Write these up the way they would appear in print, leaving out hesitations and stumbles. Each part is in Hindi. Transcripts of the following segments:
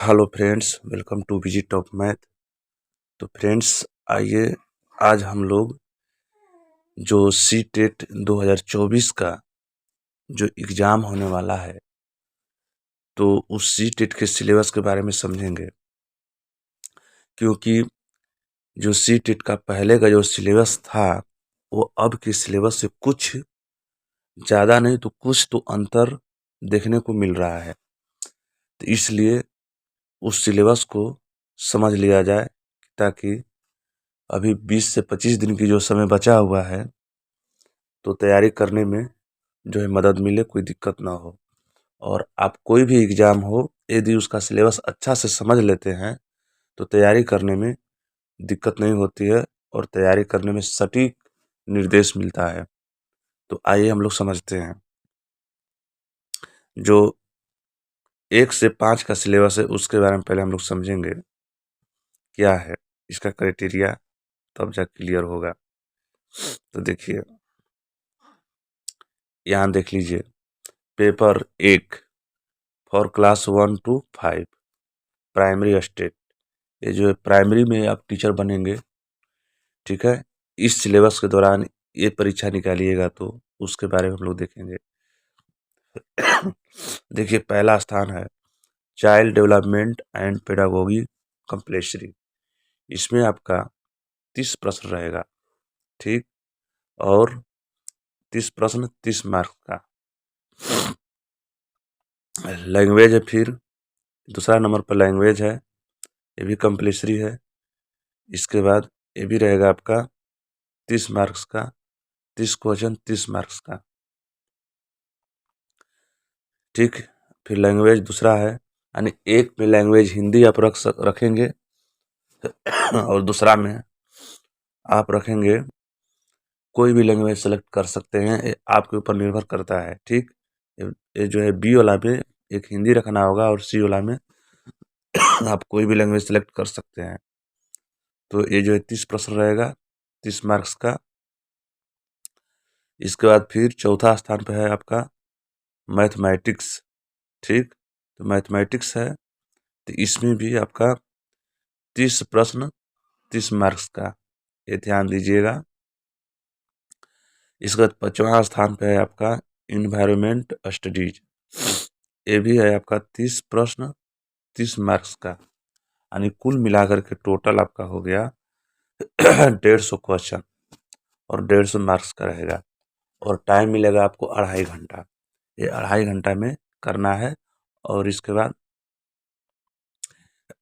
हेलो फ्रेंड्स, वेलकम टू विजी टॉप मैथ। तो फ्रेंड्स, आइए आज हम लोग जो सी टेट 2024 का जो एग्ज़ाम होने वाला है, तो उस सी टेट के सिलेबस के बारे में समझेंगे। क्योंकि जो सी टेट का पहले का जो सिलेबस था, वो अब के सिलेबस से कुछ ज़्यादा नहीं तो कुछ तो अंतर देखने को मिल रहा है। तो इसलिए उस सिलेबस को समझ लिया जाए, ताकि अभी 20 से 25 दिन की जो समय बचा हुआ है, तो तैयारी करने में जो है मदद मिले, कोई दिक्कत ना हो। और आप कोई भी एग्ज़ाम हो, यदि उसका सिलेबस अच्छा से समझ लेते हैं, तो तैयारी करने में दिक्कत नहीं होती है और तैयारी करने में सटीक निर्देश मिलता है। तो आइए हम लोग समझते हैं। जो 1 से 5 का सिलेबस है, उसके बारे में पहले हम लोग समझेंगे क्या है इसका क्राइटेरिया, तब जा क्लियर होगा। तो देखिए, यहाँ देख लीजिए, paper 1 for class 1 to 5 primary state. ये जो है प्राइमरी में आप टीचर बनेंगे, ठीक है। इस सिलेबस के दौरान ये परीक्षा निकालिएगा, तो उसके बारे में हम लोग देखेंगे। देखिए, पहला स्थान है child development and pedagogy compulsory. इसमें आपका 30 प्रश्न रहेगा, ठीक। और 30 प्रश्न 30 मार्क्स का। लैंग्वेज है, फिर दूसरा नंबर पर लैंग्वेज है, ये भी कंपल्सरी है। इसके बाद ये भी रहेगा आपका 30 मार्क्स का, 30 क्वेश्चन 30 मार्क्स का, ठीक। फिर लैंग्वेज दूसरा है, यानी एक में लैंग्वेज हिंदी आप रखेंगे और दूसरा में आप रखेंगे कोई भी लैंग्वेज सेलेक्ट कर सकते हैं, ये आपके ऊपर निर्भर करता है, ठीक। ये जो है बी वाला में एक हिंदी रखना होगा और सी वाला में आप कोई भी लैंग्वेज सेलेक्ट कर सकते हैं। तो ये जो है 30 प्रश्न रहेगा 30 मार्क्स का। इसके बाद फिर चौथा स्थान पे है आपका मैथमेटिक्स, ठीक। तो मैथमेटिक्स है, तो इसमें भी आपका 30 प्रश्न 30 मार्क्स का, ये ध्यान दीजिएगा। इसके बाद 5वां स्थान पे है आपका इन्वायरमेंट स्टडीज। ये भी है आपका 30 प्रश्न 30 मार्क्स का, यानी कुल मिलाकर के टोटल आपका हो गया 150 क्वेश्चन और 150 मार्क्स का रहेगा। और टाइम मिलेगा आपको 2.5 घंटा। ये 2.5 घंटा में करना है, और इसके बाद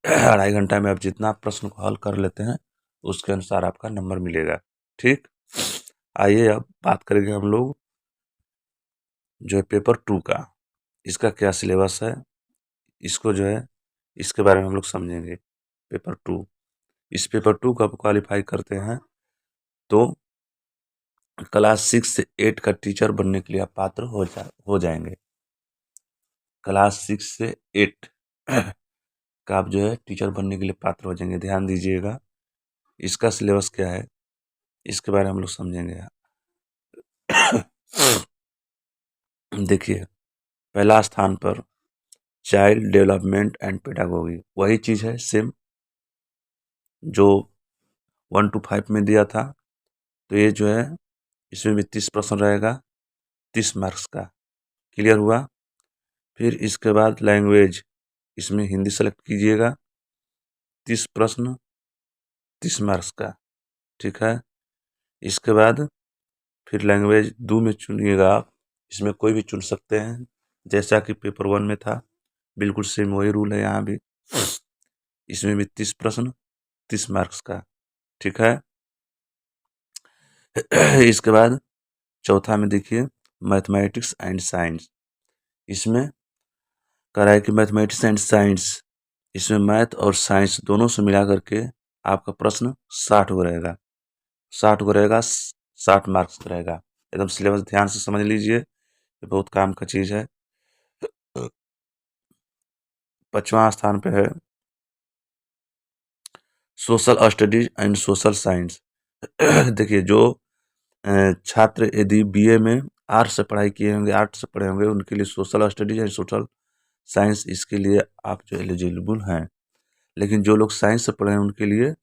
2.5 घंटा में आप जितना प्रश्न को हल कर लेते हैं, उसके अनुसार आपका नंबर मिलेगा, ठीक। आइए अब बात करेंगे हम लोग जो है पेपर 2 का, इसका क्या सिलेबस है, इसको जो है इसके बारे में हम लोग समझेंगे। पेपर 2, इस पेपर 2 को आप क्वालिफाई करते हैं, तो क्लास 6 से 8 का टीचर बनने के लिए आप पात्र हो जाएंगे। क्लास 6 से 8 का आप जो है टीचर बनने के लिए पात्र हो जाएंगे। ध्यान दीजिएगा, इसका सिलेबस क्या है, इसके बारे में हम लोग समझेंगे। देखिए, पहला स्थान पर चाइल्ड डेवलपमेंट एंड पेडागोगी, वही चीज़ है सेम जो 1 to 5 में दिया था। तो ये जो है इसमें भी 30 प्रश्न रहेगा 30 मार्क्स का, क्लियर हुआ। फिर इसके बाद लैंग्वेज, इसमें हिंदी सेलेक्ट कीजिएगा, 30 प्रश्न 30 मार्क्स का, ठीक है। इसके बाद फिर लैंग्वेज 2 में चुनिएगा आप, इसमें कोई भी चुन सकते हैं, जैसा कि पेपर 1 में था, बिल्कुल सेम वही रूल है यहाँ भी। इसमें भी 30 प्रश्न 30 मार्क्स का, ठीक है। इसके बाद चौथा में देखिए मैथमेटिक्स एंड साइंस। इसमें कह रहा है कि मैथमेटिक्स एंड साइंस, इसमें मैथ और साइंस दोनों से मिला करके आपका प्रश्न 60 को रहेगा, 60 को रहेगा, 60 मार्क्स का रहेगा। एकदम सिलेबस ध्यान से समझ लीजिए, ये बहुत काम का चीज़ है। 5वां स्थान पे है social studies and social science. देखिए, जो छात्र यदि बीए में आर्ट्स से पढ़ाई किए होंगे, आर्ट्स से पढ़े होंगे, उनके लिए social studies and social science इसके लिए आप जो एलिजिबल हैं। लेकिन जो लोग साइंस से पढ़े हैं उनके लिए,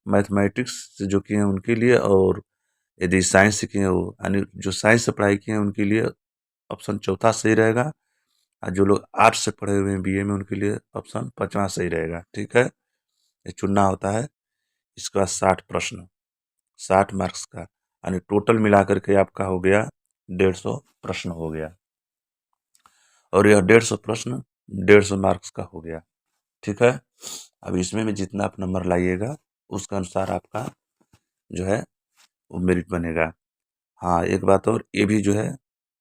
मैथमेटिक्स से जो किए हैं उनके लिए, और यदि साइंस से किए हैं वो, यानी जो साइंस से पढ़ाई किए हैं उनके लिए ऑप्शन चौथा सही रहेगा, और जो लोग आर्ट्स से पढ़े हुए हैं बीए में उनके लिए ऑप्शन 5वां सही रहेगा। ठीक है, ये चुनना होता है। इसके बाद 60 प्रश्न, 60 मार्क्स का, यानी टोटल मिलाकर के आपका हो गया 150 प्रश्न हो गया, और यह 150 प्रश्न 150 मार्क्स का हो गया। ठीक है, अब इसमें भी जितना आप नंबर लाइएगा उसके अनुसार आपका जो है वो मेरिट बनेगा। हाँ, एक बात और, ये भी जो है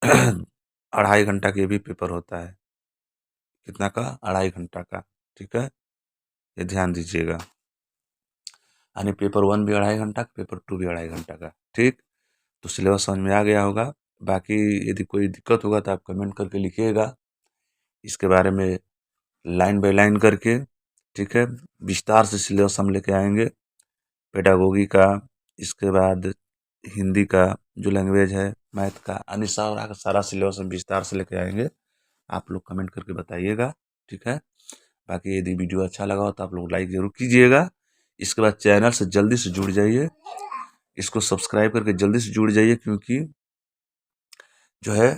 2.5 घंटा का ये भी पेपर होता है। कितना का? 2.5 घंटा का। ठीक है, ये ध्यान दीजिएगा। यानी पेपर 1 भी 2.5 घंटा का, पेपर 2 भी 2.5 घंटा का। ठीक, तो सिलेबस समझ में आ गया होगा। बाकी यदि कोई दिक्कत होगा तो आप कमेंट करके लिखिएगा इसके बारे में, लाइन बाय लाइन करके। ठीक है, विस्तार से सिलेबस हम लेके आएंगे, पेडागोगी का, इसके बाद हिंदी का जो लैंग्वेज है, मैथ का, यानी सारा सिलेबस हम विस्तार से लेके आएंगे। आप लोग कमेंट करके बताइएगा। ठीक है, बाकी यदि वीडियो अच्छा लगा हो तो आप लोग लाइक जरूर कीजिएगा। इसके बाद चैनल से जल्दी से जुड़ जाइए, इसको सब्सक्राइब करके जल्दी से जुड़ जाइए, क्योंकि जो है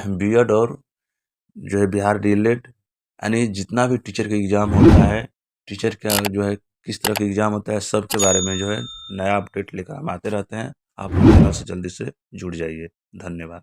बीएड और जो है बिहार डीएलएड, यानी जितना भी टीचर का एग्ज़ाम होता है, टीचर का जो है किस तरह का एग्ज़ाम होता है, सब के बारे में जो है नया अपडेट लेकर हम आते रहते हैं। आप चैनल से जल्दी से जुड़ जाइए। धन्यवाद।